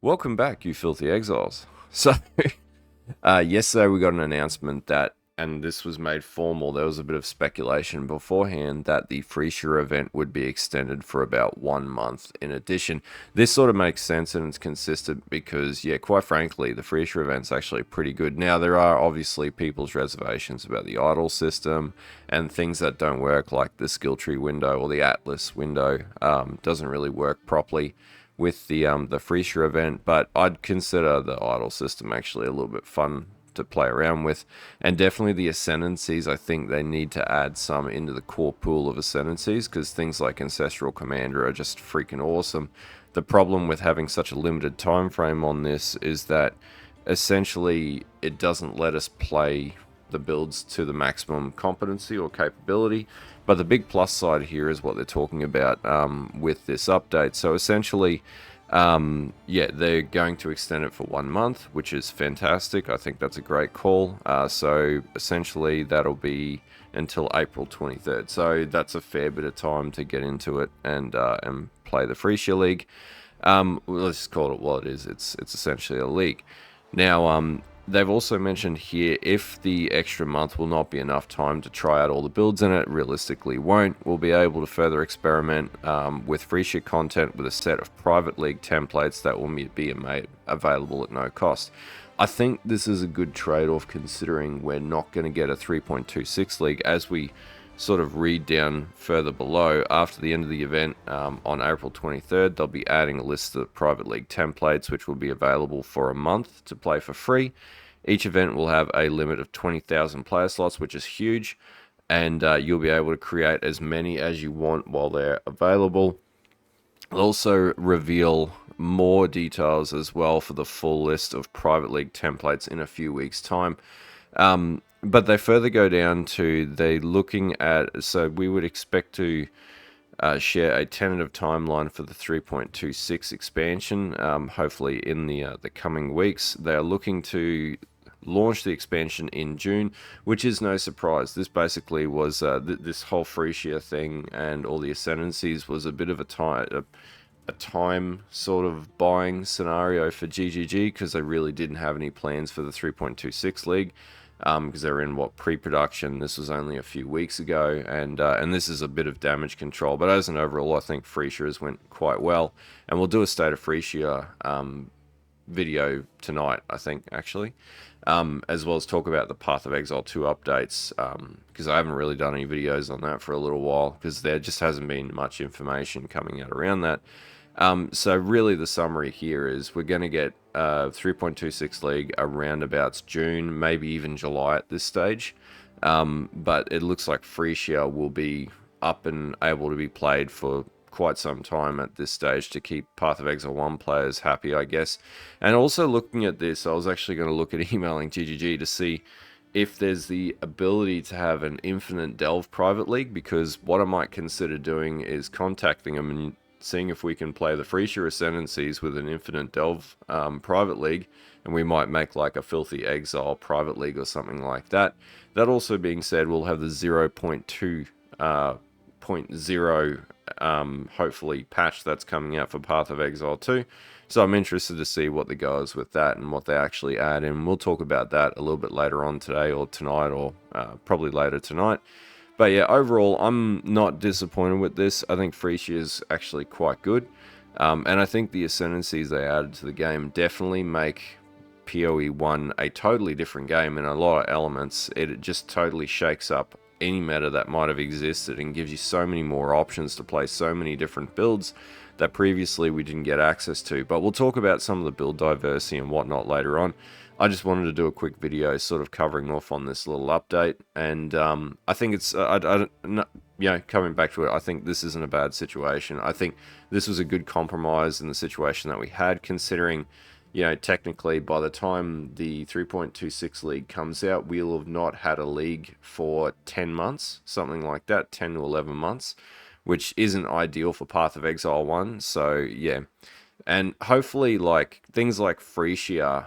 Welcome back, you filthy exiles. Yesterday we got an announcement that, and this was made formal, there was a bit of speculation beforehand that the Phrecia event would be extended for about 1 month in addition. This sort of makes sense and it's consistent because, yeah, quite frankly, the Phrecia event's actually pretty good. Now, there are obviously people's reservations about the idol system and things that don't work, like the skill tree window or the Atlas window doesn't really work properly with the Phrecia event, but I'd consider the idol system actually a little bit fun to play around with, and definitely the ascendencies. I think they need to add some into the core pool of ascendencies because things like Ancestral Commander are just freaking awesome. The problem with having such a limited time frame on this is that essentially it doesn't let us play the builds to the maximum competency or capability. But the big plus side here is what they're talking about with this update. So essentially, yeah, they're going to extend it for 1 month, which is fantastic. I think that's a great call. So essentially, that'll be until April 23rd. So that's a fair bit of time to get into it and play the Phrecia League. Let's just call it what it is. It's essentially a league. Now, they've also mentioned here if the extra month will not be enough time to try out all the builds in it, realistically won't, we'll be able to further experiment with Phrecia content with a set of private league templates that will be made available at no cost. I think this is a good trade-off considering we're not going to get a 3.26 league. As we sort of read down further below, after the end of the event on April 23rd, they'll be adding a list of private league templates which will be available for a month to play for free. Each event will have a limit of 20,000 player slots, which is huge, and you'll be able to create as many as you want while they're available. They'll also reveal more details as well for the full list of private league templates in a few weeks' time. But they further go down to they're looking at, so we would expect to share a tentative timeline for the 3.26 expansion, hopefully in the coming weeks. They are looking to launch the expansion in June, which is no surprise. This basically was this whole Phrecia thing and all the ascendancies was a bit of a time sort of buying scenario for GGG because they really didn't have any plans for the 3.26 league. Because they're in pre-production. This was only a few weeks ago, and this is a bit of damage control. But as an overall, I think Phrecia has went quite well, and we'll do a state of Phrecia video tonight, I think, actually, as well as talk about the Path of Exile 2 updates, because I haven't really done any videos on that for a little while, because there just hasn't been much information coming out around that. So really the summary here is we're going to get 3.26 League around about June, maybe even July at this stage. But it looks like Phrecia will be up and able to be played for quite some time at this stage to keep Path of Exile 1 players happy, I guess. And also looking at this, I was actually going to look at emailing GGG to see if there's the ability to have an infinite delve private league, because what I might consider doing is contacting them and seeing if we can play the Phrecia Ascendancies with an infinite delve private league, and we might make like a Filthy Exile private league or something like that. That also being said, we'll have the 0.2 hopefully patch that's coming out for Path of Exile 2. So I'm interested to see what the go is with that and what they actually add in. We'll talk about that a little bit later on today or tonight, or probably later tonight. But yeah, overall, I'm not disappointed with this. I think Phrecia is actually quite good. And I think the ascendancies they added to the game definitely make PoE 1 a totally different game in a lot of elements. It just totally shakes up any meta that might have existed and gives you so many more options to play so many different builds that previously we didn't get access to. But we'll talk about some of the build diversity and whatnot later on. I just wanted to do a quick video sort of covering off on this little update, and I think it's, coming back to it, I think this isn't a bad situation. I think this was a good compromise in the situation that we had, considering, technically by the time the 3.26 league comes out, we'll have not had a league for 10 months, something like that, 10 to 11 months, which isn't ideal for Path of Exile 1, so yeah. And hopefully, like things like Phrecia,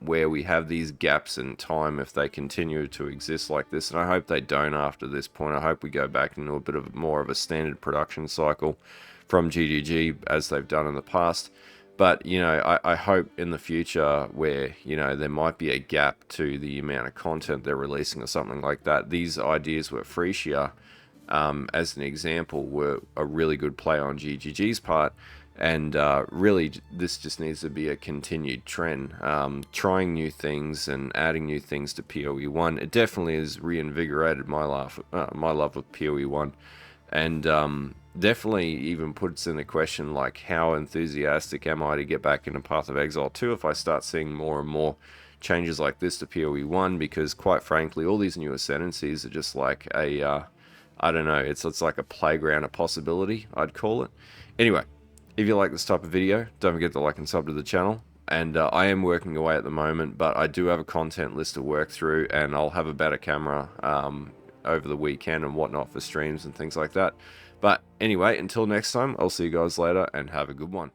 where we have these gaps in time, if they continue to exist like this, and I hope they don't after this point. I hope we go back into a bit more of a standard production cycle from GGG as they've done in the past. But, you know, I hope in the future where, you know, there might be a gap to the amount of content they're releasing or something like that. These ideas with Phrecia, as an example, were a really good play on GGG's part. And really, this just needs to be a continued trend. Trying new things and adding new things to PoE1. It definitely has reinvigorated my love of PoE1. And definitely even puts into question, like, how enthusiastic am I to get back into Path of Exile 2 if I start seeing more and more changes like this to PoE1, because quite frankly, all these new ascendencies are just like I don't know, it's like a playground of possibility, I'd call it. Anyway, if you like this type of video, don't forget to like and sub to the channel. And I am working away at the moment, but I do have a content list to work through, and I'll have a better camera over the weekend and whatnot for streams and things like that. But anyway, until next time, I'll see you guys later, and have a good one.